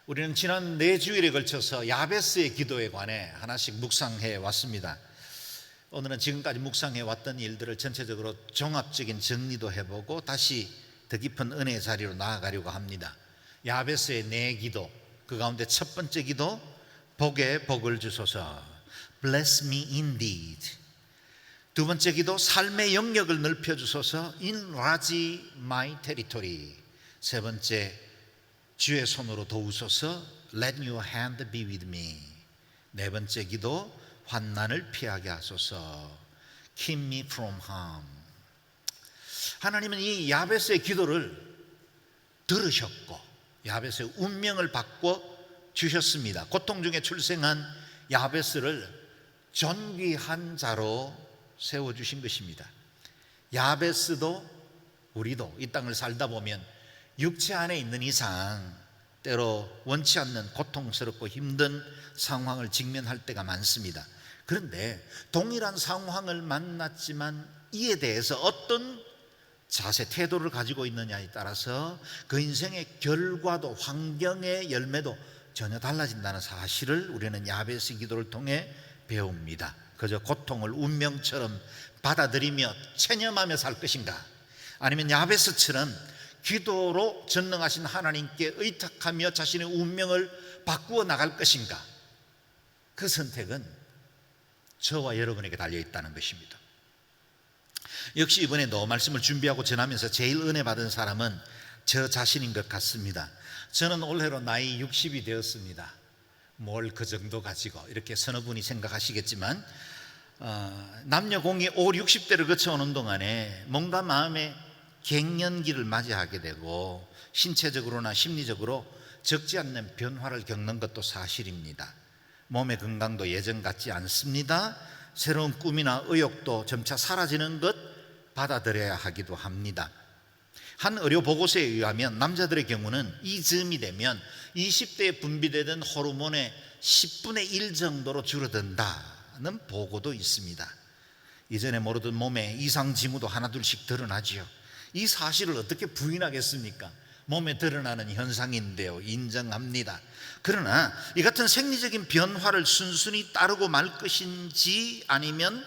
우리는 지난 4주일에 걸쳐서 야베스의 기도에 관해 하나씩 묵상해 왔습니다. 오늘은 지금까지 묵상해 왔던 일들을 전체적으로 종합적인 정리도 해보고 다시 더 깊은 은혜의 자리로 나아가려고 합니다. 야베스의 네 기도, 그 가운데 첫 번째 기도, 복에 복을 주소서, Bless me indeed. 두 번째 기도, 삶의 영역을 넓혀주소서, Enlarge my territory. 세 번째, 주의 손으로 도우소서, Let your hand be with me. 네 번째 기도, 환난을 피하게 하소서, Keep me from harm. 하나님은 이 야베스의 기도를 들으셨고 야베스의 운명을 바꿔 주셨습니다. 고통 중에 출생한 야베스를 존귀한 자로 세워주신 것입니다. 야베스도 우리도 이 땅을 살다 보면 육체 안에 있는 이상 때로 원치 않는 고통스럽고 힘든 상황을 직면할 때가 많습니다. 그런데 동일한 상황을 만났지만 이에 대해서 어떤 자세, 태도를 가지고 있느냐에 따라서 그 인생의 결과도 환경의 열매도 전혀 달라진다는 사실을 우리는 야베스 기도를 통해 배웁니다. 그저 고통을 운명처럼 받아들이며 체념하며 살 것인가, 아니면 야베스처럼 기도로 전능하신 하나님께 의탁하며 자신의 운명을 바꾸어 나갈 것인가, 그 선택은 저와 여러분에게 달려있다는 것입니다. 역시 이번에도 말씀을 준비하고 전하면서 제일 은혜 받은 사람은 저 자신인 것 같습니다. 저는 올해로 나이 60이 되었습니다. 뭘 그 정도 가지고, 이렇게 서너 분이 생각하시겠지만 남녀 공이 5, 60대를 거쳐오는 동안에 뭔가 마음에 갱년기를 맞이하게 되고 신체적으로나 심리적으로 적지 않는 변화를 겪는 것도 사실입니다. 몸의 건강도 예전 같지 않습니다. 새로운 꿈이나 의욕도 점차 사라지는 것 받아들여야 하기도 합니다. 한 의료 보고서에 의하면 남자들의 경우는 이 즈음이 되면 20대에 분비되던 호르몬의 10분의 1 정도로 줄어든다는 보고도 있습니다. 이전에 모르던 몸에 이상 징후도 하나둘씩 드러나지요. 이 사실을 어떻게 부인하겠습니까? 몸에 드러나는 현상인데요, 인정합니다. 그러나 이 같은 생리적인 변화를 순순히 따르고 말 것인지, 아니면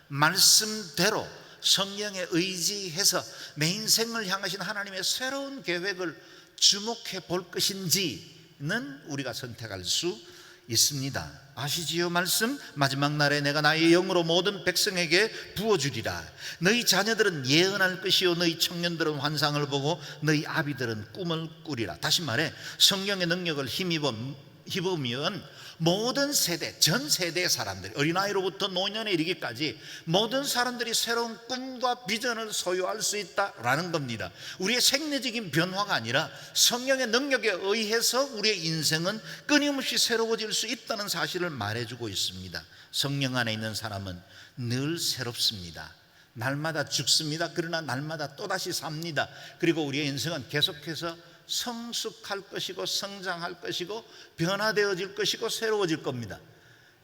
말씀대로 성령에 의지해서 내 인생을 향하신 하나님의 새로운 계획을 주목해 볼 것인지는 우리가 선택할 수 있습니다. 아시지요? 말씀, 마지막 날에 내가 나의 영으로 모든 백성에게 부어주리라. 너희 자녀들은 예언할 것이요 너희 청년들은 환상을 보고 너희 아비들은 꿈을 꾸리라. 다시 말해, 성령의 능력을 힘입으면 모든 세대, 전 세대의 사람들, 어린아이로부터 노년에 이르기까지 모든 사람들이 새로운 꿈과 비전을 소유할 수 있다라는 겁니다. 우리의 생리적인 변화가 아니라 성령의 능력에 의해서 우리의 인생은 끊임없이 새로워질 수 있다는 사실을 말해주고 있습니다. 성령 안에 있는 사람은 늘 새롭습니다. 날마다 죽습니다. 그러나 날마다 또다시 삽니다. 그리고 우리의 인생은 계속해서 성숙할 것이고 성장할 것이고 변화되어질 것이고 새로워질 겁니다.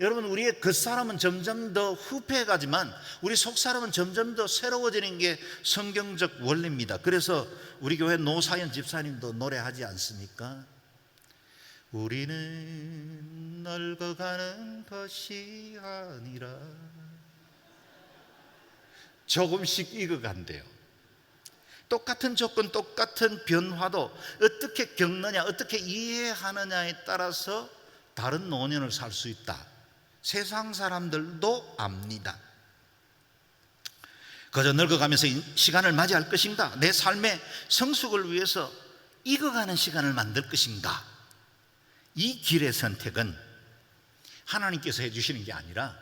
여러분, 우리의 겉사람은 점점 더 후패해가지만 우리 속사람은 점점 더 새로워지는 게 성경적 원리입니다. 그래서 우리 교회 노사연 집사님도 노래하지 않습니까? 우리는 늙어가는 것이 아니라, 조금씩 익어간대요. 똑같은 조건, 똑같은 변화도 어떻게 겪느냐, 어떻게 이해하느냐에 따라서 다른 노년을 살 수 있다. 세상 사람들도 압니다. 그저 늙어가면서 시간을 맞이할 것인가, 내 삶의 성숙을 위해서 익어가는 시간을 만들 것인가, 이 길의 선택은 하나님께서 해주시는 게 아니라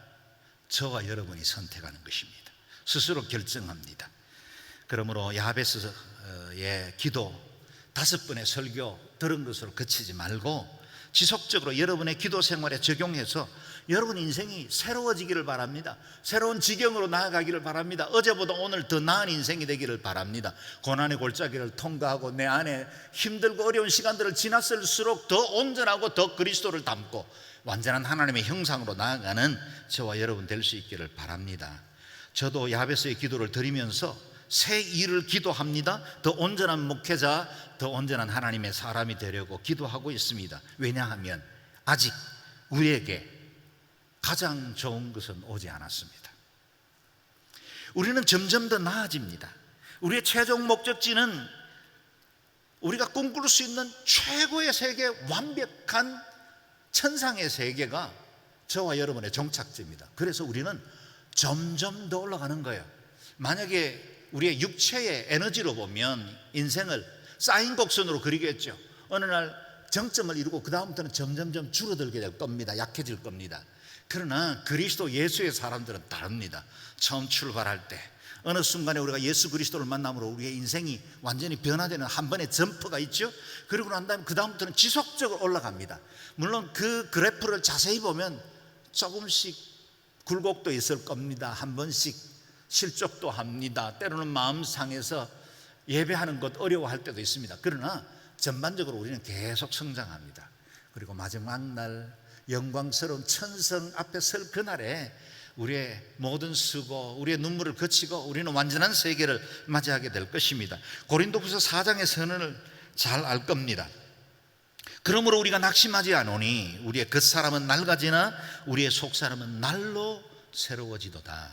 저와 여러분이 선택하는 것입니다. 스스로 결정합니다. 그러므로 야베스의 기도 5번의 설교 들은 것으로 그치지 말고 지속적으로 여러분의 기도 생활에 적용해서 여러분 인생이 새로워지기를 바랍니다. 새로운 지경으로 나아가기를 바랍니다. 어제보다 오늘 더 나은 인생이 되기를 바랍니다. 고난의 골짜기를 통과하고 내 안에 힘들고 어려운 시간들을 지났을수록 더 온전하고 더 그리스도를 닮고 완전한 하나님의 형상으로 나아가는 저와 여러분 될 수 있기를 바랍니다. 저도 야베스의 기도를 드리면서 새 일을 기도합니다. 더 온전한 목회자, 더 온전한 하나님의 사람이 되려고 기도하고 있습니다. 왜냐하면 아직 우리에게 가장 좋은 것은 오지 않았습니다. 우리는 점점 더 나아집니다. 우리의 최종 목적지는 우리가 꿈꿀 수 있는 최고의 세계, 완벽한 천상의 세계가 저와 여러분의 종착지입니다. 그래서 우리는 점점 더 올라가는 거예요. 만약에 우리의 육체의 에너지로 보면 인생을 사인 곡선으로 그리겠죠. 어느 날 정점을 이루고 그 다음부터는 점점점 줄어들게 될 겁니다. 약해질 겁니다. 그러나 그리스도 예수의 사람들은 다릅니다. 처음 출발할 때 어느 순간에 우리가 예수 그리스도를 만남으로 우리의 인생이 완전히 변화되는 한 번의 점프가 있죠. 그리고 난 다음에 그 다음부터는 지속적으로 올라갑니다. 물론 그 그래프를 자세히 보면 조금씩 굴곡도 있을 겁니다. 한 번씩 실족도 합니다. 때로는 마음 상해서 예배하는 것 어려워할 때도 있습니다. 그러나 전반적으로 우리는 계속 성장합니다. 그리고 마지막 날 영광스러운 천성 앞에 설 그날에 우리의 모든 수고, 우리의 눈물을 그치고 우리는 완전한 세계를 맞이하게 될 것입니다. 고린도후서 4장의 선언을 잘 알 겁니다. 그러므로 우리가 낙심하지 않으니 우리의 겉사람은 낡아지나 우리의 속사람은 날로 새로워지도다.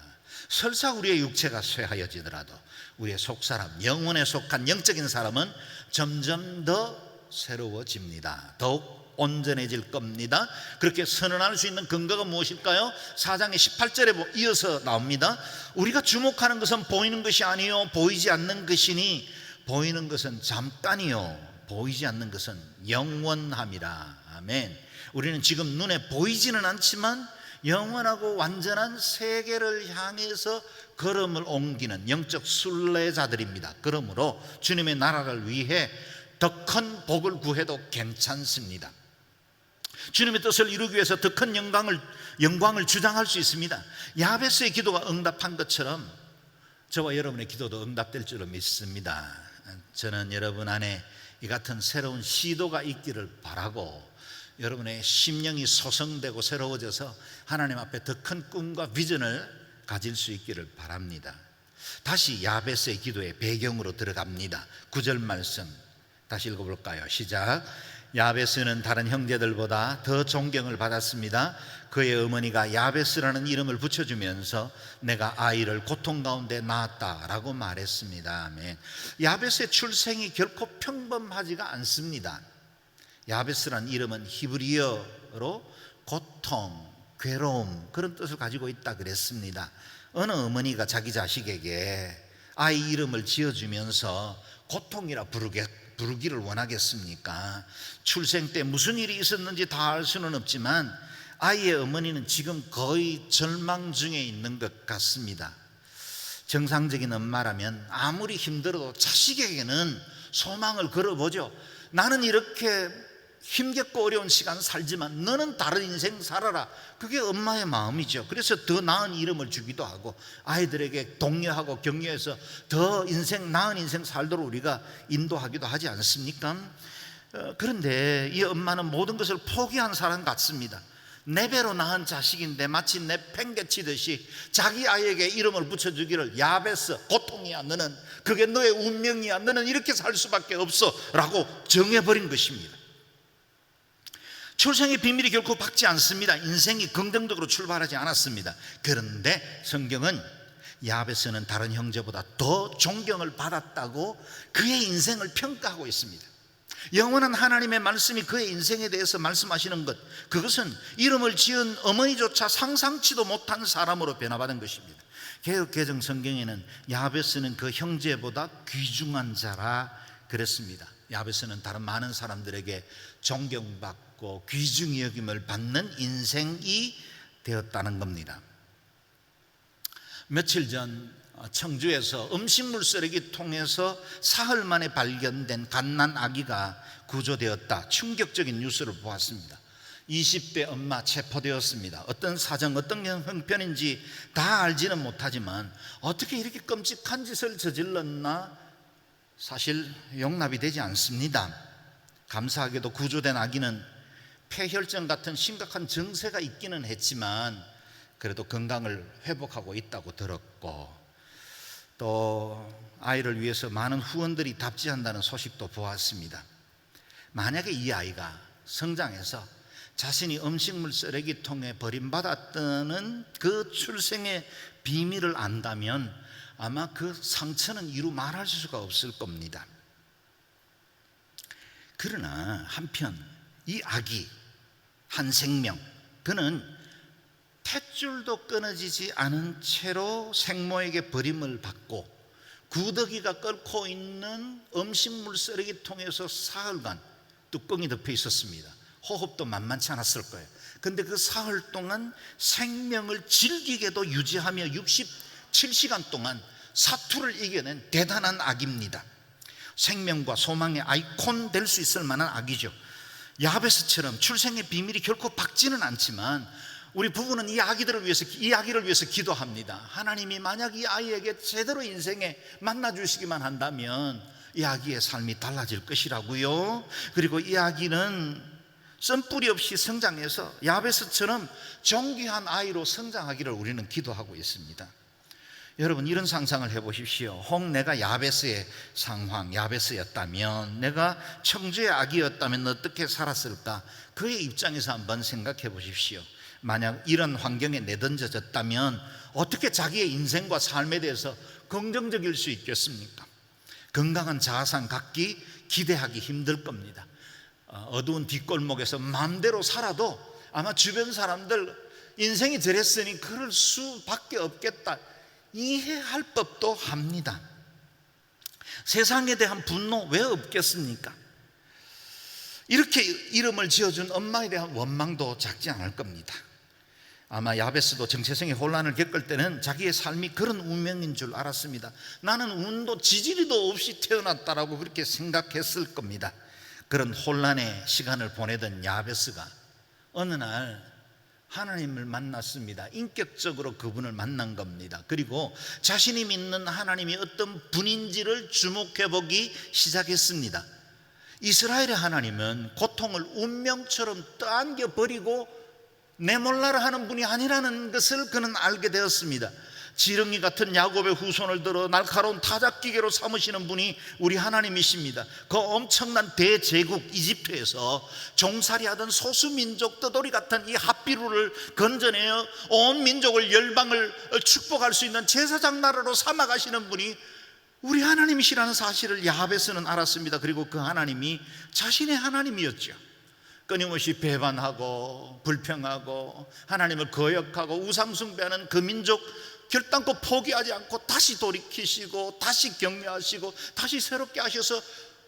설사 우리의 육체가 쇠하여지더라도 우리의 속사람, 영혼에 속한 영적인 사람은 점점 더 새로워집니다. 더욱 온전해질 겁니다. 그렇게 선언할 수 있는 근거가 무엇일까요? 4장의 18절에 이어서 나옵니다. 우리가 주목하는 것은 보이는 것이 아니요 보이지 않는 것이니 보이는 것은 잠깐이요 보이지 않는 것은 영원함이라. 아멘. 우리는 지금 눈에 보이지는 않지만 영원하고 완전한 세계를 향해서 걸음을 옮기는 영적 순례자들입니다. 그러므로 주님의 나라를 위해 더 큰 복을 구해도 괜찮습니다. 주님의 뜻을 이루기 위해서 더 큰 영광을 주장할 수 있습니다. 야베스의 기도가 응답한 것처럼 저와 여러분의 기도도 응답될 줄로 믿습니다. 저는 여러분 안에 이 같은 새로운 시도가 있기를 바라고 여러분의 심령이 소성되고 새로워져서 하나님 앞에 더 큰 꿈과 비전을 가질 수 있기를 바랍니다. 다시 야베스의 기도의 배경으로 들어갑니다. 9절 말씀 다시 읽어볼까요? 시작. 야베스는 다른 형제들보다 더 존경을 받았습니다. 그의 어머니가 야베스라는 이름을 붙여주면서 내가 아이를 고통 가운데 낳았다라고 말했습니다. 아멘. 야베스의 출생이 결코 평범하지가 않습니다. 야베스라는 이름은 히브리어로 고통, 괴로움 그런 뜻을 가지고 있다 그랬습니다. 어느 어머니가 자기 자식에게 아이 이름을 지어주면서 고통이라 부르기를 원하겠습니까? 출생 때 무슨 일이 있었는지 다 알 수는 없지만 아이의 어머니는 지금 거의 절망 중에 있는 것 같습니다. 정상적인 엄마라면 아무리 힘들어도 자식에게는 소망을 걸어보죠. 나는 이렇게 힘겹고 어려운 시간 살지만 너는 다른 인생 살아라. 그게 엄마의 마음이죠. 그래서 더 나은 이름을 주기도 하고 아이들에게 독려하고 격려해서 더 나은 인생 살도록 우리가 인도하기도 하지 않습니까? 그런데 이 엄마는 모든 것을 포기한 사람 같습니다. 내 배로 낳은 자식인데 마치 내팽개치듯이 자기 아이에게 이름을 붙여주기를 야베스, 고통이야 너는, 그게 너의 운명이야 너는 이렇게 살 수밖에 없어 라고 정해버린 것입니다. 출생의 비밀이 결코 박지 않습니다. 인생이 긍정적으로 출발하지 않았습니다. 그런데 성경은 야베스는 다른 형제보다 더 존경을 받았다고 그의 인생을 평가하고 있습니다. 영원한 하나님의 말씀이 그의 인생에 대해서 말씀하시는 것, 그것은 이름을 지은 어머니조차 상상치도 못한 사람으로 변화받은 것입니다. 개역 개정 성경에는 야베스는 그 형제보다 귀중한 자라 그랬습니다. 야베스는 다른 많은 사람들에게 존경받고 귀중히 여김을 받는 인생이 되었다는 겁니다. 며칠 전 청주에서 음식물 쓰레기 통해서 사흘 만에 발견된 갓난 아기가 구조되었다. 충격적인 뉴스를 보았습니다. 20대 엄마 체포되었습니다. 어떤 사정, 어떤 형편인지 다 알지는 못하지만 어떻게 이렇게 끔찍한 짓을 저질렀나 사실 용납이 되지 않습니다. 감사하게도 구조된 아기는 폐혈증 같은 심각한 증세가 있기는 했지만 그래도 건강을 회복하고 있다고 들었고 또 아이를 위해서 많은 후원들이 답지한다는 소식도 보았습니다. 만약에 이 아이가 성장해서 자신이 음식물 쓰레기통에 버림받았다는 그 출생의 비밀을 안다면 아마 그 상처는 이루 말할 수가 없을 겁니다. 그러나 한편 이 아기, 한 생명, 그는 탯줄도 끊어지지 않은 채로 생모에게 버림을 받고 구더기가 끓고 있는 음식물 쓰레기통에서 사흘간 뚜껑이 덮여 있었습니다. 호흡도 만만치 않았을 거예요. 근데 그 사흘 동안 생명을 질기게도 유지하며 67시간 동안 사투를 이겨낸 대단한 아기입니다. 생명과 소망의 아이콘 될 수 있을 만한 아기죠. 야베스처럼 출생의 비밀이 결코 밝지는 않지만 우리 부부는 이 아기를 위해서 기도합니다. 하나님이 만약 이 아이에게 제대로 인생에 만나주시기만 한다면 이 아기의 삶이 달라질 것이라고요. 그리고 이 아기는 쓴뿌리 없이 성장해서 야베스처럼 존귀한 아이로 성장하기를 우리는 기도하고 있습니다. 여러분, 이런 상상을 해보십시오. 혹 내가 야베스의 상황, 야베스였다면, 내가 청주의 아기였다면 어떻게 살았을까? 그의 입장에서 한번 생각해 보십시오. 만약 이런 환경에 내던져졌다면 어떻게 자기의 인생과 삶에 대해서 긍정적일 수 있겠습니까? 건강한 자아상 갖기 기대하기 힘들 겁니다. 어두운 뒷골목에서 마음대로 살아도 아마 주변 사람들 인생이 저랬으니 그럴 수밖에 없겠다, 이해할 법도 합니다. 세상에 대한 분노 왜 없겠습니까? 이렇게 이름을 지어준 엄마에 대한 원망도 작지 않을 겁니다. 아마 야베스도 정체성의 혼란을 겪을 때는 자기의 삶이 그런 운명인 줄 알았습니다. 나는 운도 지지리도 없이 태어났다라고 그렇게 생각했을 겁니다. 그런 혼란의 시간을 보내던 야베스가 어느 날 하나님을 만났습니다. 인격적으로 그분을 만난 겁니다. 그리고 자신이 믿는 하나님이 어떤 분인지를 주목해 보기 시작했습니다. 이스라엘의 하나님은 고통을 운명처럼 떠안겨 버리고 내몰라라 하는 분이 아니라는 것을 그는 알게 되었습니다. 지렁이 같은 야곱의 후손을 들어 날카로운 타작기계로 삼으시는 분이 우리 하나님이십니다. 그 엄청난 대제국 이집트에서 종살이하던 소수민족 떠돌이 같은 이 핫비루를 건져내어 온 민족을 열방을 축복할 수 있는 제사장 나라로 삼아가시는 분이 우리 하나님이시라는 사실을 야베스는 알았습니다. 그리고 그 하나님이 자신의 하나님이었죠. 끊임없이 배반하고 불평하고 하나님을 거역하고 우상숭배하는 그 민족 결단코 포기하지 않고 다시 돌이키시고 다시 격려하시고 다시 새롭게 하셔서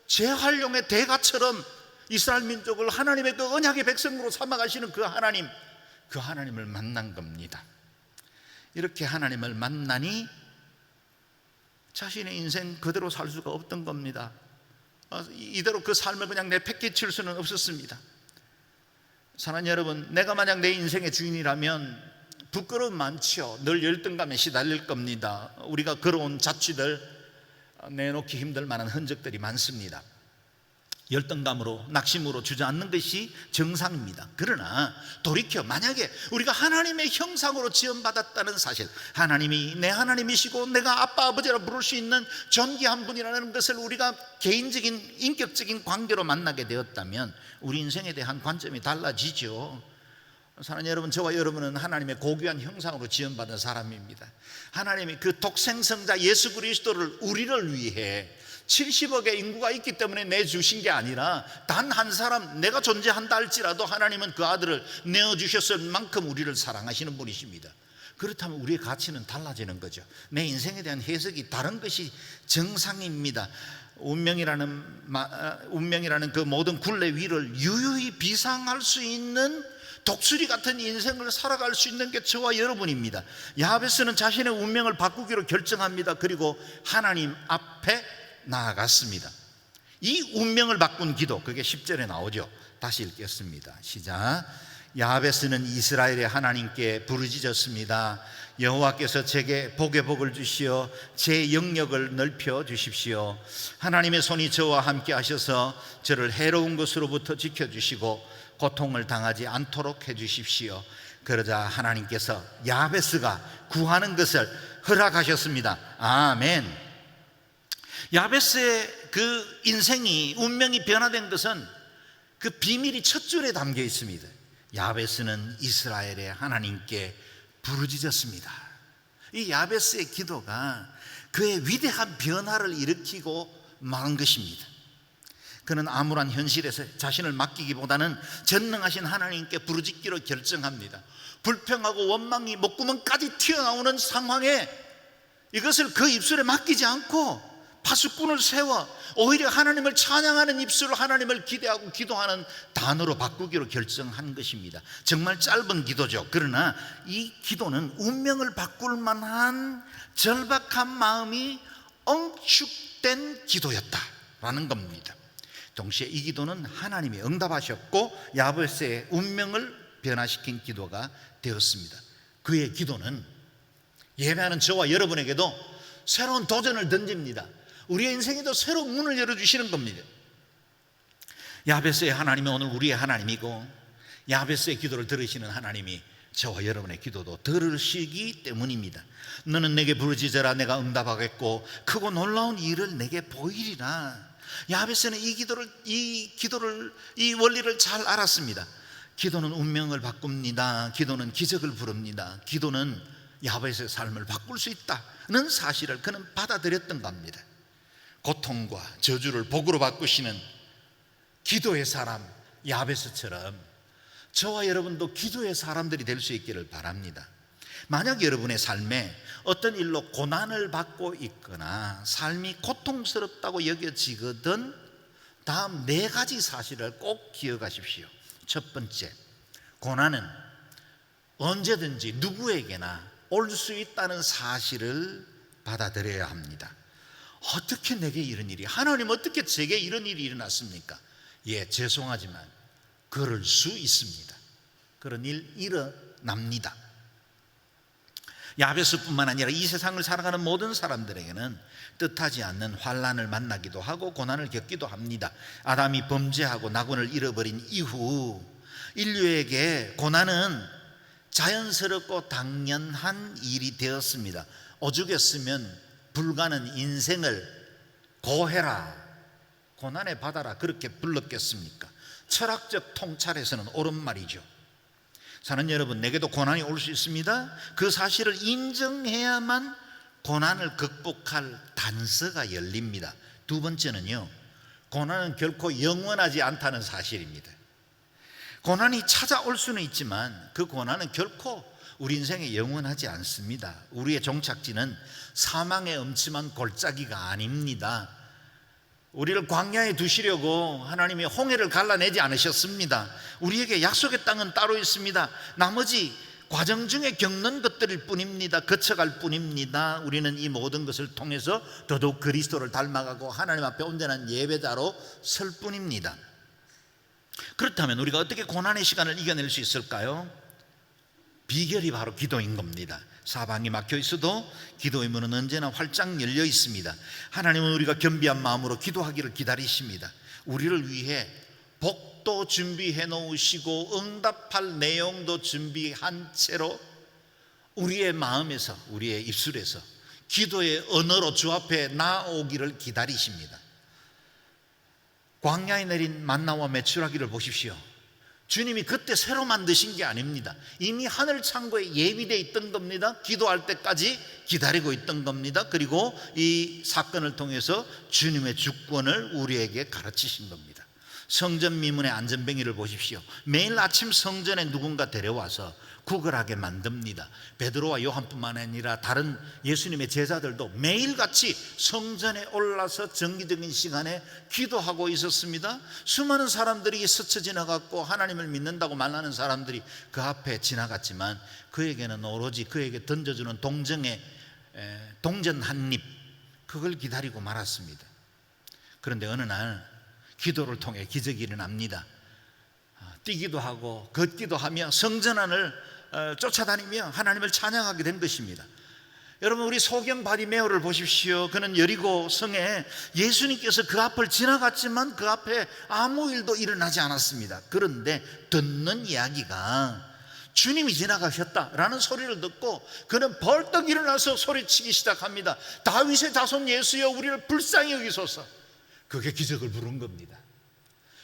재활용의 대가처럼 이스라엘 민족을 하나님의 그 언약의 백성으로 삼아가시는 그 하나님을 만난 겁니다. 이렇게 하나님을 만나니 자신의 인생 그대로 살 수가 없던 겁니다. 이대로 그 삶을 그냥 내팽개칠 수는 없었습니다. 사랑하는 여러분, 내가 만약 내 인생의 주인이라면 부끄러움 많죠. 늘 열등감에 시달릴 겁니다. 우리가 걸어온 자취들 내놓기 힘들 만한 흔적들이 많습니다. 열등감으로 낙심으로 주저앉는 것이 정상입니다. 그러나 돌이켜 만약에 우리가 하나님의 형상으로 지음받았다는 사실, 하나님이 내 하나님이시고 내가 아빠 아버지라 부를 수 있는 존귀한 분이라는 것을 우리가 개인적인 인격적인 관계로 만나게 되었다면 우리 인생에 대한 관점이 달라지죠. 사랑하는 여러분, 저와 여러분은 하나님의 고귀한 형상으로 지음받은 사람입니다. 하나님이 그 독생성자 예수 그리스도를 우리를 위해 70억의 인구가 있기 때문에 내주신 게 아니라 단 한 사람, 내가 존재한다 할지라도 하나님은 그 아들을 내어주셨을 만큼 우리를 사랑하시는 분이십니다. 그렇다면 우리의 가치는 달라지는 거죠. 내 인생에 대한 해석이 다른 것이 정상입니다. 운명이라는 그 모든 굴레 위를 유유히 비상할 수 있는 독수리 같은 인생을 살아갈 수 있는 게 저와 여러분입니다. 야베스는 자신의 운명을 바꾸기로 결정합니다. 그리고 하나님 앞에 나아갔습니다. 이 운명을 바꾼 기도, 그게 10절에 나오죠. 다시 읽겠습니다. 시작. 야베스는 이스라엘의 하나님께 부르짖었습니다. 여호와께서 제게 복의 복을 주시어 제 영역을 넓혀 주십시오. 하나님의 손이 저와 함께 하셔서 저를 해로운 것으로부터 지켜주시고 고통을 당하지 않도록 해주십시오. 그러자 하나님께서 야베스가 구하는 것을 허락하셨습니다. 아멘. 야베스의 그 인생이, 운명이 변화된 것은 그 비밀이 첫 줄에 담겨 있습니다. 야베스는 이스라엘의 하나님께 부르짖었습니다. 이 야베스의 기도가 그의 위대한 변화를 일으키고 만 것입니다. 그는 암울한 현실에서 자신을 맡기기보다는 전능하신 하나님께 부르짖기로 결정합니다. 불평하고 원망이 목구멍까지 튀어나오는 상황에 이것을 그 입술에 맡기지 않고 파수꾼을 세워 오히려 하나님을 찬양하는 입술로 하나님을 기대하고 기도하는 단어로 바꾸기로 결정한 것입니다. 정말 짧은 기도죠. 그러나 이 기도는 운명을 바꿀 만한 절박한 마음이 엉축된 기도였다라는 겁니다. 동시에 이 기도는 하나님이 응답하셨고 야베스의 운명을 변화시킨 기도가 되었습니다. 그의 기도는 예배하는 저와 여러분에게도 새로운 도전을 던집니다. 우리의 인생에도 새로운 문을 열어주시는 겁니다. 야베스의 하나님은 오늘 우리의 하나님이고, 야베스의 기도를 들으시는 하나님이 저와 여러분의 기도도 들으시기 때문입니다. 너는 내게 부르짖어라, 내가 응답하겠고 크고 놀라운 일을 내게 보이리라. 야베스는 이 원리를 잘 알았습니다. 기도는 운명을 바꿉니다. 기도는 기적을 부릅니다. 기도는 야베스의 삶을 바꿀 수 있다는 사실을 그는 받아들였던 겁니다. 고통과 저주를 복으로 바꾸시는 기도의 사람 야베스처럼 저와 여러분도 기도의 사람들이 될 수 있기를 바랍니다. 만약 여러분의 삶에 어떤 일로 고난을 받고 있거나 삶이 고통스럽다고 여겨지거든 다음 4가지 사실을 꼭 기억하십시오. 첫 번째, 고난은 언제든지 누구에게나 올 수 있다는 사실을 받아들여야 합니다. 어떻게 내게 이런 일이, 하나님 어떻게 제게 이런 일이 일어났습니까? 예, 죄송하지만 그럴 수 있습니다. 그런 일 일어납니다. 야베스뿐만 아니라 이 세상을 살아가는 모든 사람들에게는 뜻하지 않는 환난을 만나기도 하고 고난을 겪기도 합니다. 아담이 범죄하고 낙원을 잃어버린 이후 인류에게 고난은 자연스럽고 당연한 일이 되었습니다. 오죽했으면 불가는 인생을 고해라, 고난의 바다라 그렇게 불렀겠습니까? 철학적 통찰에서는 옳은 말이죠. 사는 여러분, 내게도 고난이 올 수 있습니다. 그 사실을 인정해야만 고난을 극복할 단서가 열립니다. 두 번째는요, 고난은 결코 영원하지 않다는 사실입니다. 고난이 찾아올 수는 있지만 그 고난은 결코 우리 인생에 영원하지 않습니다. 우리의 종착지는 사망의 엄침한 골짜기가 아닙니다. 우리를 광야에 두시려고 하나님이 홍해를 갈라내지 않으셨습니다. 우리에게 약속의 땅은 따로 있습니다. 나머지 과정 중에 겪는 것들일 뿐입니다. 거쳐갈 뿐입니다. 우리는 이 모든 것을 통해서 더더욱 그리스도를 닮아가고 하나님 앞에 온전한 예배자로 설 뿐입니다. 그렇다면 우리가 어떻게 고난의 시간을 이겨낼 수 있을까요? 비결이 바로 기도인 겁니다. 사방이 막혀 있어도 기도의 문은 언제나 활짝 열려 있습니다. 하나님은 우리가 겸비한 마음으로 기도하기를 기다리십니다. 우리를 위해 복도 준비해 놓으시고 응답할 내용도 준비한 채로 우리의 마음에서, 우리의 입술에서 기도의 언어로 주 앞에 나오기를 기다리십니다. 광야에 내린 만나와 메추라기를 보십시오. 주님이 그때 새로 만드신 게 아닙니다. 이미 하늘 창고에 예비되어 있던 겁니다. 기도할 때까지 기다리고 있던 겁니다. 그리고 이 사건을 통해서 주님의 주권을 우리에게 가르치신 겁니다. 성전 미문의 안전뱅이를 보십시오. 매일 아침 성전에 누군가 데려와서 구걸하게 만듭니다. 베드로와 요한뿐만 아니라 다른 예수님의 제자들도 매일같이 성전에 올라서 정기적인 시간에 기도하고 있었습니다. 수많은 사람들이 스쳐 지나갔고 하나님을 믿는다고 말하는 사람들이 그 앞에 지나갔지만 그에게는 오로지 그에게 던져주는 동전 한 입, 그걸 기다리고 말았습니다. 그런데 어느 날 기도를 통해 기적이 일어납니다. 뛰기도 하고 걷기도 하며 성전 안을 쫓아다니며 하나님을 찬양하게 된 것입니다. 여러분, 우리 소경 바디메오를 보십시오. 그는 여리고 성에 예수님께서 그 앞을 지나갔지만 그 앞에 아무 일도 일어나지 않았습니다. 그런데 듣는 이야기가 주님이 지나가셨다라는 소리를 듣고 그는 벌떡 일어나서 소리치기 시작합니다. 다윗의 자손 예수여, 우리를 불쌍히 여기소서. 그게 기적을 부른 겁니다.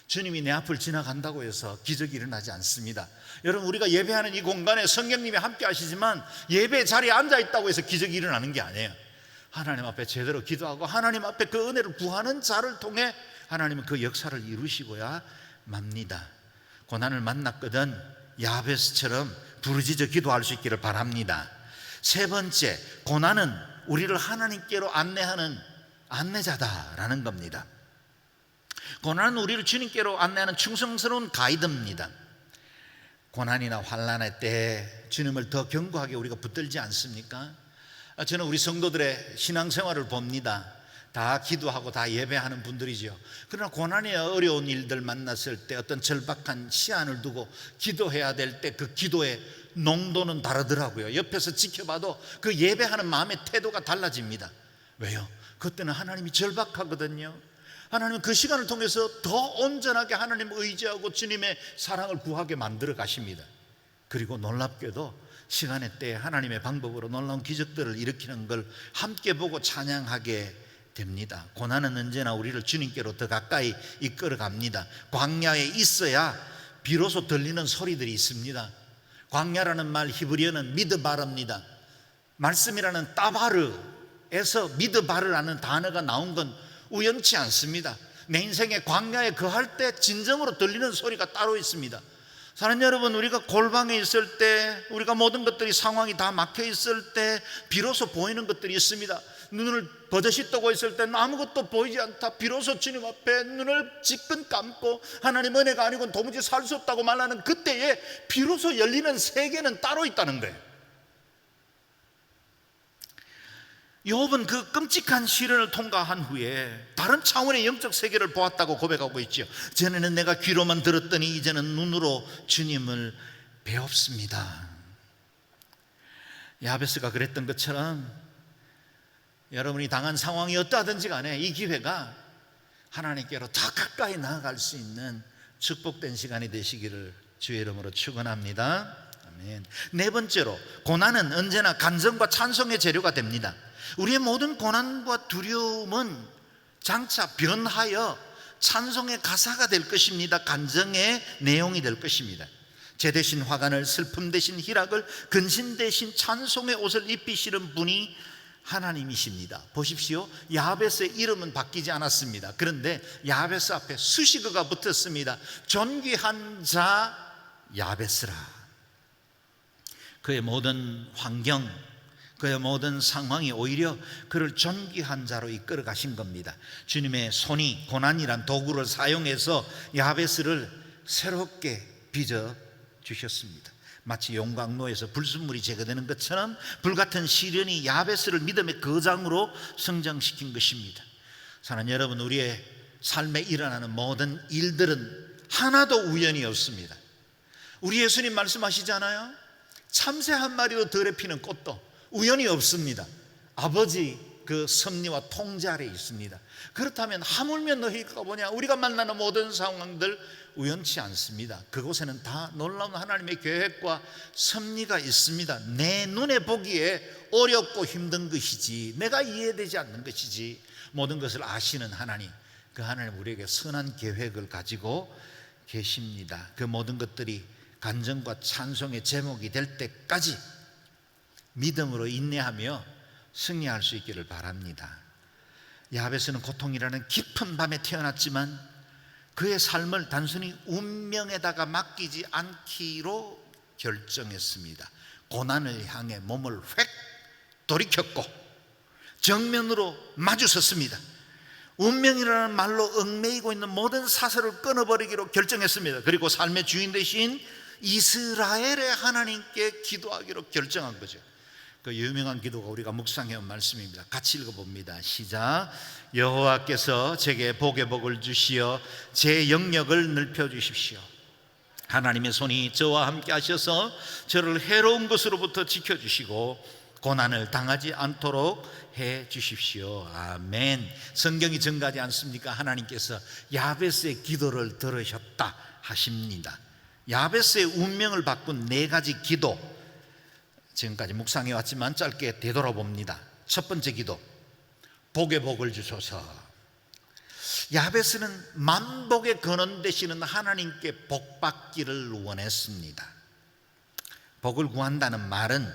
주님이 내 앞을 지나간다고 해서 기적이 일어나지 않습니다. 여러분, 우리가 예배하는 이 공간에 성령님이 함께 하시지만 예배 자리에 앉아 있다고 해서 기적이 일어나는 게 아니에요. 하나님 앞에 제대로 기도하고 하나님 앞에 그 은혜를 구하는 자를 통해 하나님은 그 역사를 이루시고야 맙니다. 고난을 만났거든 야베스처럼 부르짖어 기도할 수 있기를 바랍니다. 세 번째, 고난은 우리를 하나님께로 안내하는 안내자다라는 겁니다. 고난은 우리를 주님께로 안내하는 충성스러운 가이드입니다. 고난이나 환난의 때 주님을 더 견고하게 우리가 붙들지 않습니까? 저는 우리 성도들의 신앙생활을 봅니다. 다 기도하고 다 예배하는 분들이죠. 그러나 고난의 어려운 일들 만났을 때 어떤 절박한 시한을 두고 기도해야 될 때 그 기도의 농도는 다르더라고요. 옆에서 지켜봐도 그 예배하는 마음의 태도가 달라집니다. 왜요? 그때는 하나님이 절박하거든요. 하나님은 그 시간을 통해서 더 온전하게 하나님을 의지하고 주님의 사랑을 구하게 만들어 가십니다. 그리고 놀랍게도 시간의 때에 하나님의 방법으로 놀라운 기적들을 일으키는 걸 함께 보고 찬양하게 됩니다. 고난은 언제나 우리를 주님께로 더 가까이 이끌어 갑니다. 광야에 있어야 비로소 들리는 소리들이 있습니다. 광야라는 말 히브리어는 미드바르입니다. 말씀이라는 따바르에서 미드바르라는 단어가 나온 건 우연치 않습니다. 내 인생의 광야에 거할 때 진정으로 들리는 소리가 따로 있습니다. 사랑하는 여러분, 우리가 골방에 있을 때, 우리가 모든 것들이 상황이 다 막혀 있을 때 비로소 보이는 것들이 있습니다. 눈을 버젓이 뜨고 있을 때는 아무것도 보이지 않다. 비로소 주님 앞에 눈을 지끈 감고 하나님 은혜가 아니고는 도무지 살 수 없다고 말하는 그때에 비로소 열리는 세계는 따로 있다는 거예요. 욥은 그 끔찍한 시련을 통과한 후에 다른 차원의 영적 세계를 보았다고 고백하고 있죠. 전에는 내가 귀로만 들었더니 이제는 눈으로 주님을 배웠습니다. 야베스가 그랬던 것처럼 여러분이 당한 상황이 어떠하든지 간에 이 기회가 하나님께로 더 가까이 나아갈 수 있는 축복된 시간이 되시기를 주의 이름으로 축원합니다. 아멘. 네 번째로, 고난은 언제나 간증과 찬송의 재료가 됩니다. 우리의 모든 고난과 두려움은 장차 변하여 찬송의 가사가 될 것입니다. 간증의 내용이 될 것입니다. 죄 대신 화관을, 슬픔 대신 희락을, 근심 대신 찬송의 옷을 입히시는 분이 하나님이십니다. 보십시오. 야베스의 이름은 바뀌지 않았습니다. 그런데 야베스 앞에 수식어가 붙었습니다. 존귀한 자 야베스라. 그의 모든 환경, 그의 모든 상황이 오히려 그를 존귀한 자로 이끌어 가신 겁니다. 주님의 손이 고난이란 도구를 사용해서 야베스를 새롭게 빚어 주셨습니다. 마치 용광로에서 불순물이 제거되는 것처럼 불같은 시련이 야베스를 믿음의 거장으로 성장시킨 것입니다. 사랑하는 여러분, 우리의 삶에 일어나는 모든 일들은 하나도 우연이 없습니다. 우리 예수님 말씀하시잖아요. 참새 한 마리도 덜에 피는 꽃도 우연이 없습니다. 아버지 그 섭리와 통제 아래 있습니다. 그렇다면 하물며 너희가 뭐냐, 우리가 만나는 모든 상황들 우연치 않습니다. 그곳에는 다 놀라운 하나님의 계획과 섭리가 있습니다. 내 눈에 보기에 어렵고 힘든 것이지, 내가 이해되지 않는 것이지, 모든 것을 아시는 하나님, 그 하나님 우리에게 선한 계획을 가지고 계십니다. 그 모든 것들이 간증과 찬송의 제목이 될 때까지 믿음으로 인내하며 승리할 수 있기를 바랍니다. 야베스는 고통이라는 깊은 밤에 태어났지만 그의 삶을 단순히 운명에다가 맡기지 않기로 결정했습니다. 고난을 향해 몸을 획 돌이켰고 정면으로 마주섰습니다. 운명이라는 말로 얽매이고 있는 모든 사슬을 끊어버리기로 결정했습니다. 그리고 삶의 주인 되신 이스라엘의 하나님께 기도하기로 결정한 거죠. 그 유명한 기도가 우리가 묵상해온 말씀입니다. 같이 읽어봅니다. 시작. 여호와께서 제게 복의 복을 주시어 제 영역을 넓혀주십시오. 하나님의 손이 저와 함께 하셔서 저를 해로운 것으로부터 지켜주시고 고난을 당하지 않도록 해 주십시오. 아멘. 성경이 증가하지 않습니까? 하나님께서 야베스의 기도를 들으셨다 하십니다. 야베스의 운명을 바꾼 네 가지 기도, 지금까지 묵상해 왔지만 짧게 되돌아봅니다. 첫 번째 기도, 복의 복을 주소서. 야베스는 만복의 근원 되시는 하나님께 복 받기를 원했습니다. 복을 구한다는 말은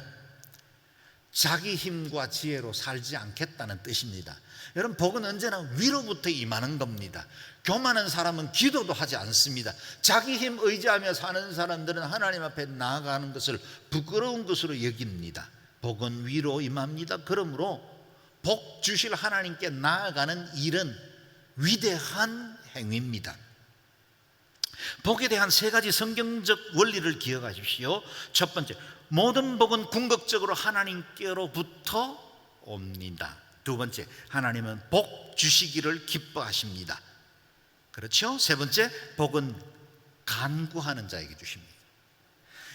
자기 힘과 지혜로 살지 않겠다는 뜻입니다. 여러분, 복은 언제나 위로부터 임하는 겁니다. 교만한 사람은 기도도 하지 않습니다. 자기 힘 의지하며 사는 사람들은 하나님 앞에 나아가는 것을 부끄러운 것으로 여깁니다. 복은 위로 임합니다. 그러므로 복 주실 하나님께 나아가는 일은 위대한 행위입니다. 복에 대한 세 가지 성경적 원리를 기억하십시오. 첫 번째, 모든 복은 궁극적으로 하나님께로부터 옵니다. 두 번째, 하나님은 복 주시기를 기뻐하십니다. 그렇죠? 세 번째, 복은 간구하는 자에게 주십니다.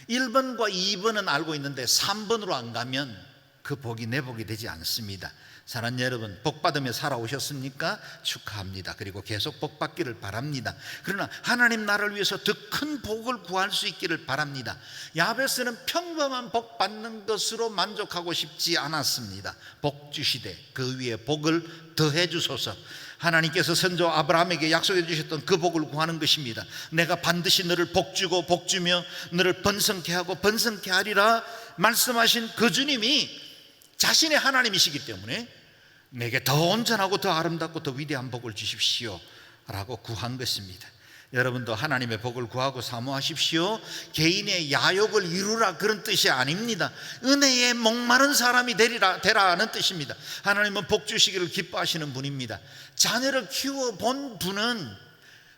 1번과 2번은 알고 있는데 3번으로 안 가면 그 복이 내 복이 되지 않습니다. 사랑하는 여러분, 복 받으며 살아오셨습니까? 축하합니다. 그리고 계속 복 받기를 바랍니다. 그러나 하나님 나라를 위해서 더 큰 복을 구할 수 있기를 바랍니다. 야베스는 평범한 복 받는 것으로 만족하고 싶지 않았습니다. 복 주시되 그 위에 복을 더해 주소서. 하나님께서 선조 아브라함에게 약속해 주셨던 그 복을 구하는 것입니다. 내가 반드시 너를 복주고 복주며 너를 번성케 하고 번성케 하리라 말씀하신 그 주님이 자신의 하나님이시기 때문에 내게 더 온전하고 더 아름답고 더 위대한 복을 주십시오 라고 구한 것입니다. 여러분도 하나님의 복을 구하고 사모하십시오. 개인의 야욕을 이루라 그런 뜻이 아닙니다. 은혜에 목마른 사람이 되라는 뜻입니다. 하나님은 복 주시기를 기뻐하시는 분입니다. 자녀를 키워본 분은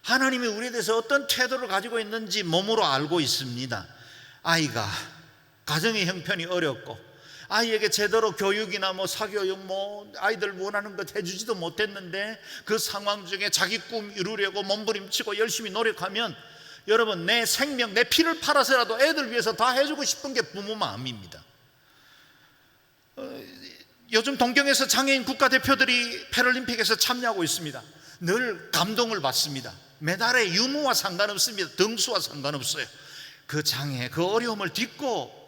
하나님이 우리에 대해서 어떤 태도를 가지고 있는지 몸으로 알고 있습니다. 아이가 가정의 형편이 어렵고 아이에게 제대로 교육이나 사교육 아이들 원하는 것 해주지도 못했는데 그 상황 중에 자기 꿈 이루려고 몸부림치고 열심히 노력하면 여러분, 내 생명, 내 피를 팔아서라도 애들 위해서 다 해주고 싶은 게 부모 마음입니다. 요즘 동경에서 장애인 국가대표들이 패럴림픽에서 참여하고 있습니다. 늘 감동을 받습니다. 메달의 유무와 상관없습니다. 등수와 상관없어요. 그 장애, 그 어려움을 딛고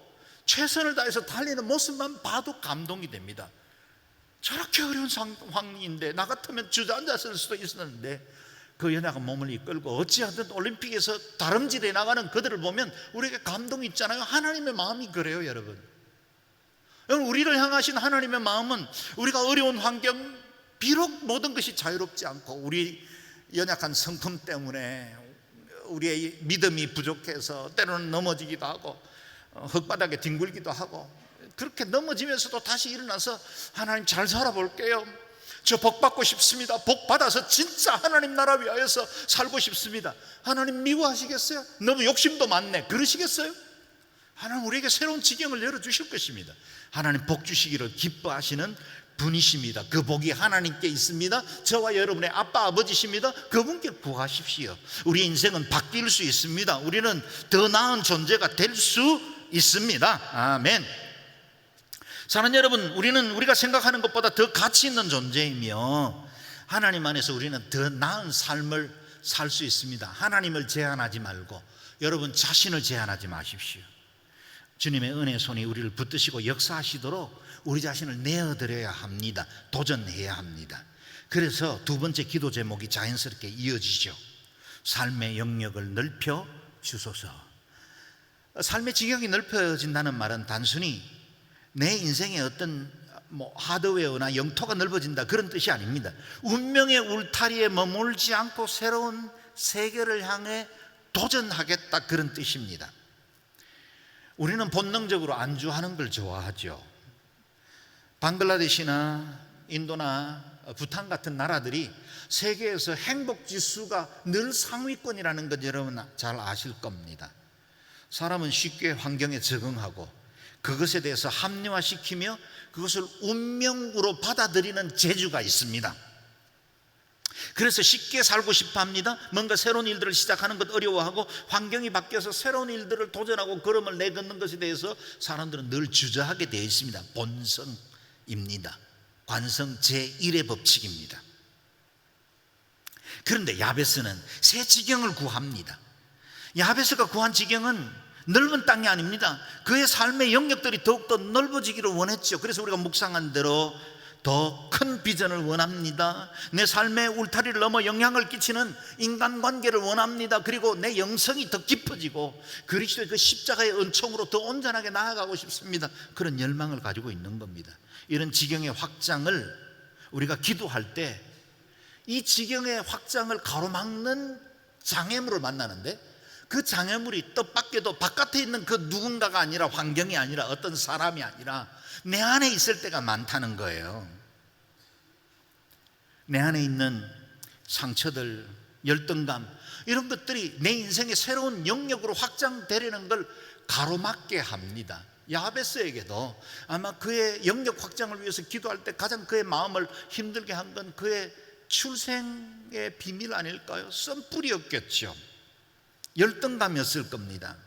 최선을 다해서 달리는 모습만 봐도 감동이 됩니다. 저렇게 어려운 상황인데 나 같으면 주저앉았을 수도 있었는데 그 연약한 몸을 이끌고 어찌하든 올림픽에서 다름질해 나가는 그들을 보면 우리에게 감동이 있잖아요. 하나님의 마음이 그래요, 여러분. 우리를 향하신 하나님의 마음은 우리가 어려운 환경, 비록 모든 것이 자유롭지 않고 우리 연약한 성품 때문에 우리의 믿음이 부족해서 때로는 넘어지기도 하고 흙바닥에 뒹굴기도 하고 그렇게 넘어지면서도 다시 일어나서 하나님 잘 살아볼게요. 저 복 받고 싶습니다. 복 받아서 진짜 하나님 나라 위하여서 살고 싶습니다. 하나님 미워하시겠어요? 너무 욕심도 많네. 그러시겠어요? 하나님 우리에게 새로운 지경을 열어주실 것입니다. 하나님 복 주시기를 기뻐하시는 분이십니다. 그 복이 하나님께 있습니다. 저와 여러분의 아빠 아버지십니다. 그분께 구하십시오. 우리 인생은 바뀔 수 있습니다. 우리는 더 나은 존재가 될 수 있습니다. 아멘. 사랑하는 여러분, 우리가 생각하는 것보다 더 가치 있는 존재이며 하나님 안에서 우리는 더 나은 삶을 살 수 있습니다. 하나님을 제한하지 말고 여러분 자신을 제한하지 마십시오. 주님의 은혜의 손이 우리를 붙드시고 역사하시도록 우리 자신을 내어드려야 합니다. 도전해야 합니다. 그래서 두 번째 기도 제목이 자연스럽게 이어지죠. 삶의 영역을 넓혀 주소서. 삶의 지경이 넓혀진다는 말은 단순히 내 인생의 어떤 하드웨어나 영토가 넓어진다 그런 뜻이 아닙니다. 운명의 울타리에 머물지 않고 새로운 세계를 향해 도전하겠다 그런 뜻입니다. 우리는 본능적으로 안주하는 걸 좋아하죠. 방글라데시나 인도나 부탄 같은 나라들이 세계에서 행복지수가 늘 상위권이라는 것 여러분 잘 아실 겁니다. 사람은 쉽게 환경에 적응하고 그것에 대해서 합리화시키며 그것을 운명으로 받아들이는 재주가 있습니다. 그래서 쉽게 살고 싶어 합니다. 뭔가 새로운 일들을 시작하는 것 어려워하고 환경이 바뀌어서 새로운 일들을 도전하고 걸음을 내걷는 것에 대해서 사람들은 늘 주저하게 되어 있습니다. 본성입니다. 관성 제1의 법칙입니다. 그런데 야베스는 새 지경을 구합니다. 야베스가 구한 지경은 넓은 땅이 아닙니다. 그의 삶의 영역들이 더욱더 넓어지기를 원했죠. 그래서 우리가 묵상한 대로 더 큰 비전을 원합니다. 내 삶의 울타리를 넘어 영향을 끼치는 인간관계를 원합니다. 그리고 내 영성이 더 깊어지고 그리스도의 그 십자가의 은총으로 더 온전하게 나아가고 싶습니다. 그런 열망을 가지고 있는 겁니다. 이런 지경의 확장을 우리가 기도할 때 이 지경의 확장을 가로막는 장애물을 만나는데, 그 장애물이 뜻밖에도 바깥에 있는 그 누군가가 아니라, 환경이 아니라, 어떤 사람이 아니라 내 안에 있을 때가 많다는 거예요. 내 안에 있는 상처들, 열등감, 이런 것들이 내 인생의 새로운 영역으로 확장되려는 걸 가로막게 합니다. 야베스에게도 아마 그의 영역 확장을 위해서 기도할 때 가장 그의 마음을 힘들게 한 건 그의 출생의 비밀 아닐까요? 썸뿌리였겠죠. 열등감이었을 겁니다.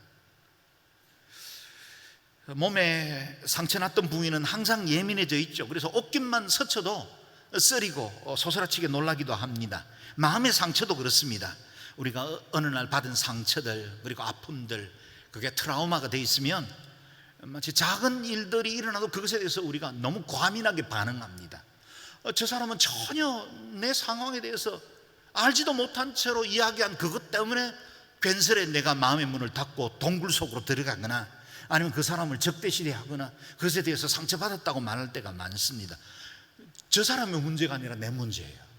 몸에 상처 났던 부위는 항상 예민해져 있죠. 그래서 옷깃만 스쳐도 쓰리고 소스라치게 놀라기도 합니다. 마음의 상처도 그렇습니다. 우리가 어느 날 받은 상처들, 그리고 아픔들, 그게 트라우마가 돼 있으면 마치 작은 일들이 일어나도 그것에 대해서 우리가 너무 과민하게 반응합니다. 저 사람은 전혀 내 상황에 대해서 알지도 못한 채로 이야기한 그것 때문에 괜스레 내가 마음의 문을 닫고 동굴 속으로 들어가거나, 아니면 그 사람을 적대시대하거나 그것에 대해서 상처받았다고 말할 때가 많습니다. 저 사람의 문제가 아니라 내 문제예요.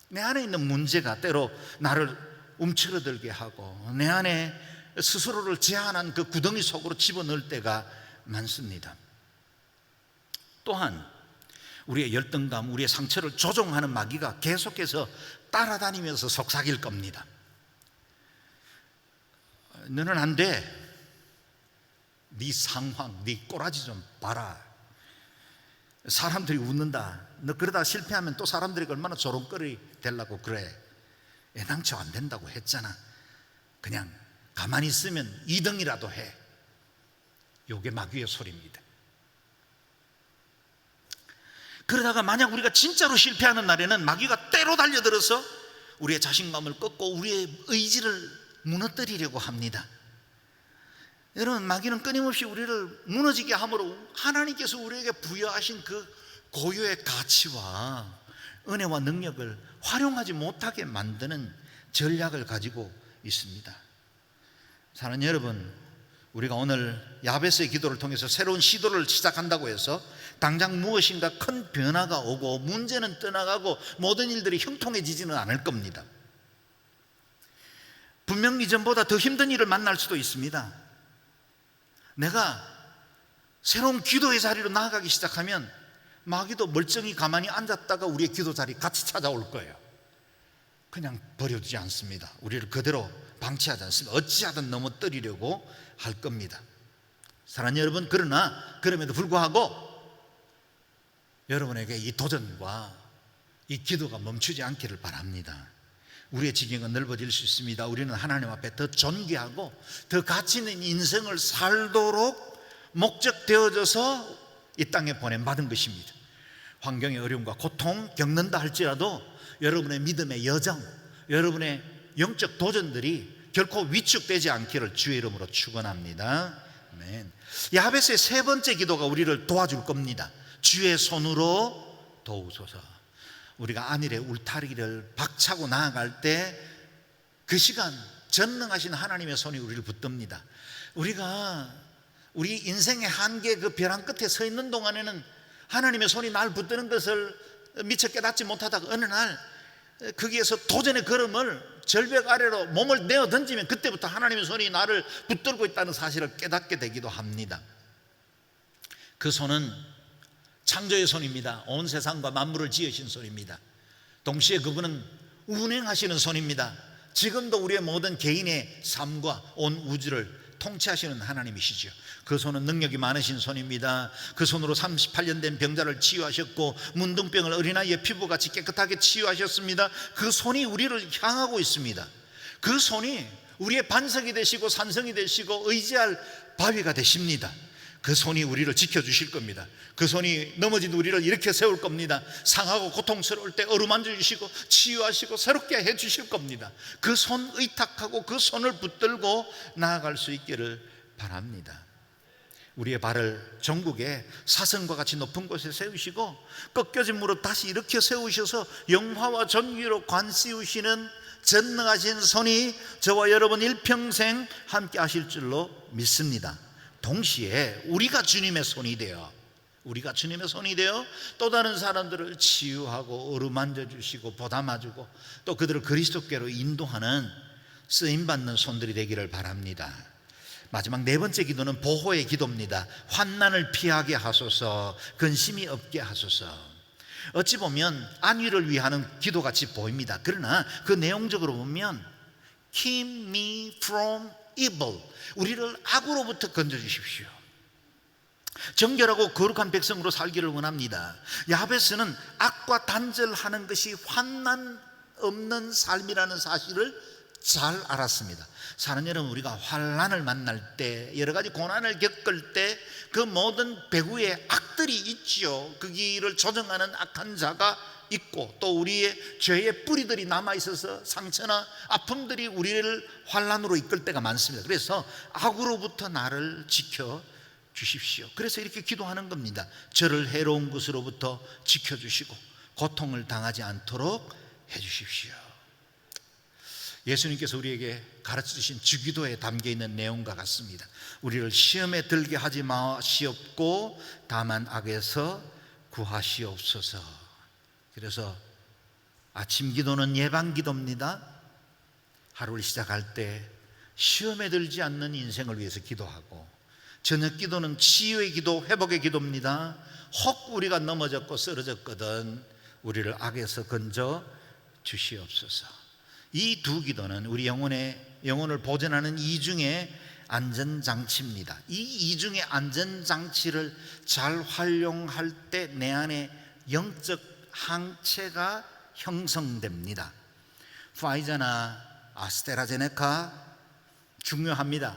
내 안에 있는 문제가 때로 나를 움츠러들게 하고 내 안에 스스로를 제한한 그 구덩이 속으로 집어넣을 때가 많습니다. 또한 우리의 열등감, 우리의 상처를 조종하는 마귀가 계속해서 따라다니면서 속삭일 겁니다. 너는 안 돼. 네 상황, 네 꼬라지 좀 봐라. 사람들이 웃는다. 너 그러다 실패하면 또 사람들이 얼마나 조롱거리 되려고 그래. 애당초 안 된다고 했잖아. 그냥 가만히 있으면 2등이라도 해. 이게 마귀의 소리입니다. 그러다가 만약 우리가 진짜로 실패하는 날에는 마귀가 때로 달려들어서 우리의 자신감을 꺾고 우리의 의지를 무너뜨리려고 합니다. 여러분, 마귀는 끊임없이 우리를 무너지게 함으로 하나님께서 우리에게 부여하신 그 고유의 가치와 은혜와 능력을 활용하지 못하게 만드는 전략을 가지고 있습니다. 사랑하는 여러분, 우리가 오늘 야베스의 기도를 통해서 새로운 시도를 시작한다고 해서 당장 무엇인가 큰 변화가 오고 문제는 떠나가고 모든 일들이 형통해지지는 않을 겁니다. 분명 이전보다 더 힘든 일을 만날 수도 있습니다. 내가 새로운 기도의 자리로 나아가기 시작하면 마귀도 멀쩡히 가만히 앉았다가 우리의 기도 자리 같이 찾아올 거예요. 그냥 버려두지 않습니다. 우리를 그대로 방치하지 않습니다. 어찌하든 넘어뜨리려고 할 겁니다. 사랑하는 여러분, 그러나 그럼에도 불구하고 여러분에게 이 도전과 이 기도가 멈추지 않기를 바랍니다. 우리의 지경은 넓어질 수 있습니다. 우리는 하나님 앞에 더 존귀하고 더 가치 있는 인생을 살도록 목적되어져서 이 땅에 보냄받은 것입니다. 환경의 어려움과 고통 겪는다 할지라도 여러분의 믿음의 여정, 여러분의 영적 도전들이 결코 위축되지 않기를 주의 이름으로 축원합니다. 아멘. 야베스의 세 번째 기도가 우리를 도와줄 겁니다. 주의 손으로 도우소서. 우리가 안일의 울타리를 박차고 나아갈 때 그 시간 전능하신 하나님의 손이 우리를 붙듭니다. 우리가 우리 인생의 한계 그 벼랑 끝에 서 있는 동안에는 하나님의 손이 날 붙드는 것을 미처 깨닫지 못하다가 어느 날 거기에서 도전의 걸음을 절벽 아래로 몸을 내어 던지면 그때부터 하나님의 손이 나를 붙들고 있다는 사실을 깨닫게 되기도 합니다. 그 손은 창조의 손입니다. 온 세상과 만물을 지으신 손입니다. 동시에 그분은 운행하시는 손입니다. 지금도 우리의 모든 개인의 삶과 온 우주를 통치하시는 하나님이시죠. 그 손은 능력이 많으신 손입니다. 그 손으로 38년 된 병자를 치유하셨고 문둥병을 어린아이의 피부같이 깨끗하게 치유하셨습니다. 그 손이 우리를 향하고 있습니다. 그 손이 우리의 반석이 되시고 산성이 되시고 의지할 바위가 되십니다. 그 손이 우리를 지켜주실 겁니다. 그 손이 넘어진 우리를 이렇게 세울 겁니다. 상하고 고통스러울 때 어루만져 주시고 치유하시고 새롭게 해주실 겁니다. 그 손 의탁하고 그 손을 붙들고 나아갈 수 있기를 바랍니다. 우리의 발을 전국에 사슴과 같이 높은 곳에 세우시고 꺾여진 무릎 다시 일으켜 세우셔서 영화와 존귀로 관씌우시는 전능하신 손이 저와 여러분 일평생 함께 하실 줄로 믿습니다. 동시에 우리가 주님의 손이 되어 또 다른 사람들을 치유하고 어루만져 주시고 보담아 주고 또 그들을 그리스도께로 인도하는 쓰임받는 손들이 되기를 바랍니다. 마지막 네 번째 기도는 보호의 기도입니다. 환난을 피하게 하소서, 근심이 없게 하소서. 어찌 보면 안위를 위하는 기도같이 보입니다. 그러나 그 내용적으로 보면 Keep me from evil, 우리를 악으로부터 건져주십시오. 정결하고 거룩한 백성으로 살기를 원합니다. 야베스는 악과 단절하는 것이 환난 없는 삶이라는 사실을 잘 알았습니다. 사는 여러분, 우리가 환난을 만날 때, 여러 가지 고난을 겪을 때 그 모든 배후에 악들이 있지요. 그 길을 조정하는 악한 자가 있고 또 우리의 죄의 뿌리들이 남아있어서 상처나 아픔들이 우리를 환난으로 이끌 때가 많습니다. 그래서 악으로부터 나를 지켜 주십시오. 그래서 이렇게 기도하는 겁니다. 저를 해로운 것으로부터 지켜주시고 고통을 당하지 않도록 해주십시오. 예수님께서 우리에게 가르쳐 주신 주기도에 담겨있는 내용과 같습니다. 우리를 시험에 들게 하지 마시옵고 다만 악에서 구하시옵소서. 그래서 아침 기도는 예방 기도입니다. 하루를 시작할 때 시험에 들지 않는 인생을 위해서 기도하고, 저녁 기도는 치유의 기도, 회복의 기도입니다. 혹 우리가 넘어졌고 쓰러졌거든 우리를 악에서 건져 주시옵소서. 이 두 기도는 우리 영혼을 보존하는 이중의 안전장치입니다. 이 이중의 안전장치를 잘 활용할 때 내 안에 영적 항체가 형성됩니다. 파이자나 아스트라제네카 중요합니다.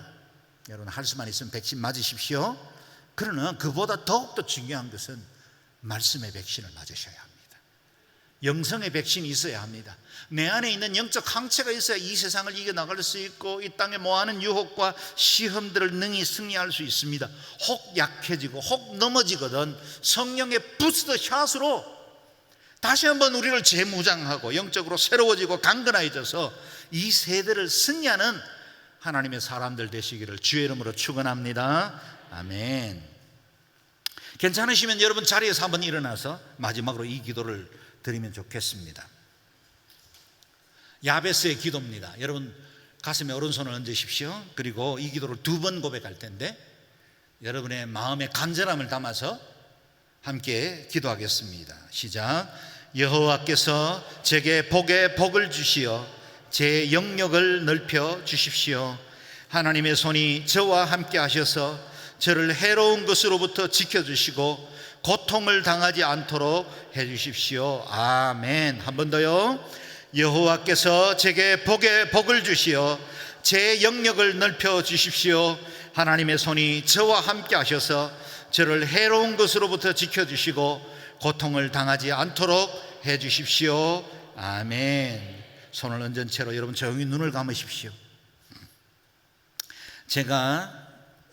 여러분 할 수만 있으면 백신 맞으십시오. 그러나 그보다 더욱더 중요한 것은 말씀의 백신을 맞으셔야 합니다. 영성의 백신이 있어야 합니다. 내 안에 있는 영적 항체가 있어야 이 세상을 이겨나갈 수 있고 이 땅에 모아는 유혹과 시험들을 능히 승리할 수 있습니다. 혹 약해지고 혹 넘어지거든 성령의 부스터 샷으로 다시 한번 우리를 재무장하고 영적으로 새로워지고 강건해져서 이 세대를 승리하는 하나님의 사람들 되시기를 주의 이름으로 축원합니다. 아멘. 괜찮으시면 여러분 자리에서 한번 일어나서 마지막으로 이 기도를 드리면 좋겠습니다. 야베스의 기도입니다. 여러분 가슴에 오른손을 얹으십시오. 그리고 이 기도를 2번 고백할 텐데 여러분의 마음의 간절함을 담아서 함께 기도하겠습니다. 시작. 여호와께서 제게 복에 복을 주시어 제 영역을 넓혀 주십시오. 하나님의 손이 저와 함께 하셔서 저를 해로운 것으로부터 지켜주시고 고통을 당하지 않도록 해주십시오. 아멘. 한 번 더요. 여호와께서 제게 복에 복을 주시어 제 영역을 넓혀 주십시오. 하나님의 손이 저와 함께 하셔서 저를 해로운 것으로부터 지켜주시고 고통을 당하지 않도록 해주십시오. 아멘. 손을 얹은 채로 여러분 조용히 눈을 감으십시오. 제가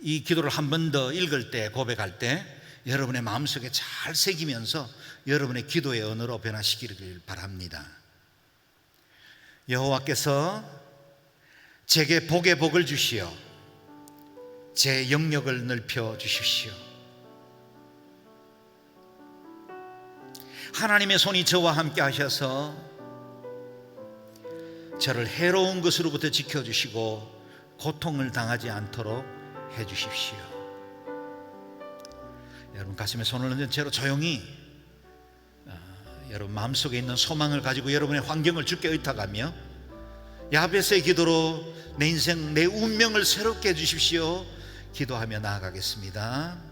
이 기도를 한 번 더 읽을 때, 고백할 때 여러분의 마음속에 잘 새기면서 여러분의 기도의 언어로 변화시키길 바랍니다. 여호와께서 제게 복에 복을 주시어 제 영역을 넓혀 주십시오. 하나님의 손이 저와 함께 하셔서 저를 해로운 것으로부터 지켜주시고 고통을 당하지 않도록 해주십시오. 여러분 가슴에 손을 얹은 채로 조용히 여러분 마음속에 있는 소망을 가지고 여러분의 환경을 주께 의탁하며 야베스의 기도로 내 인생, 내 운명을 새롭게 해주십시오. 기도하며 나아가겠습니다.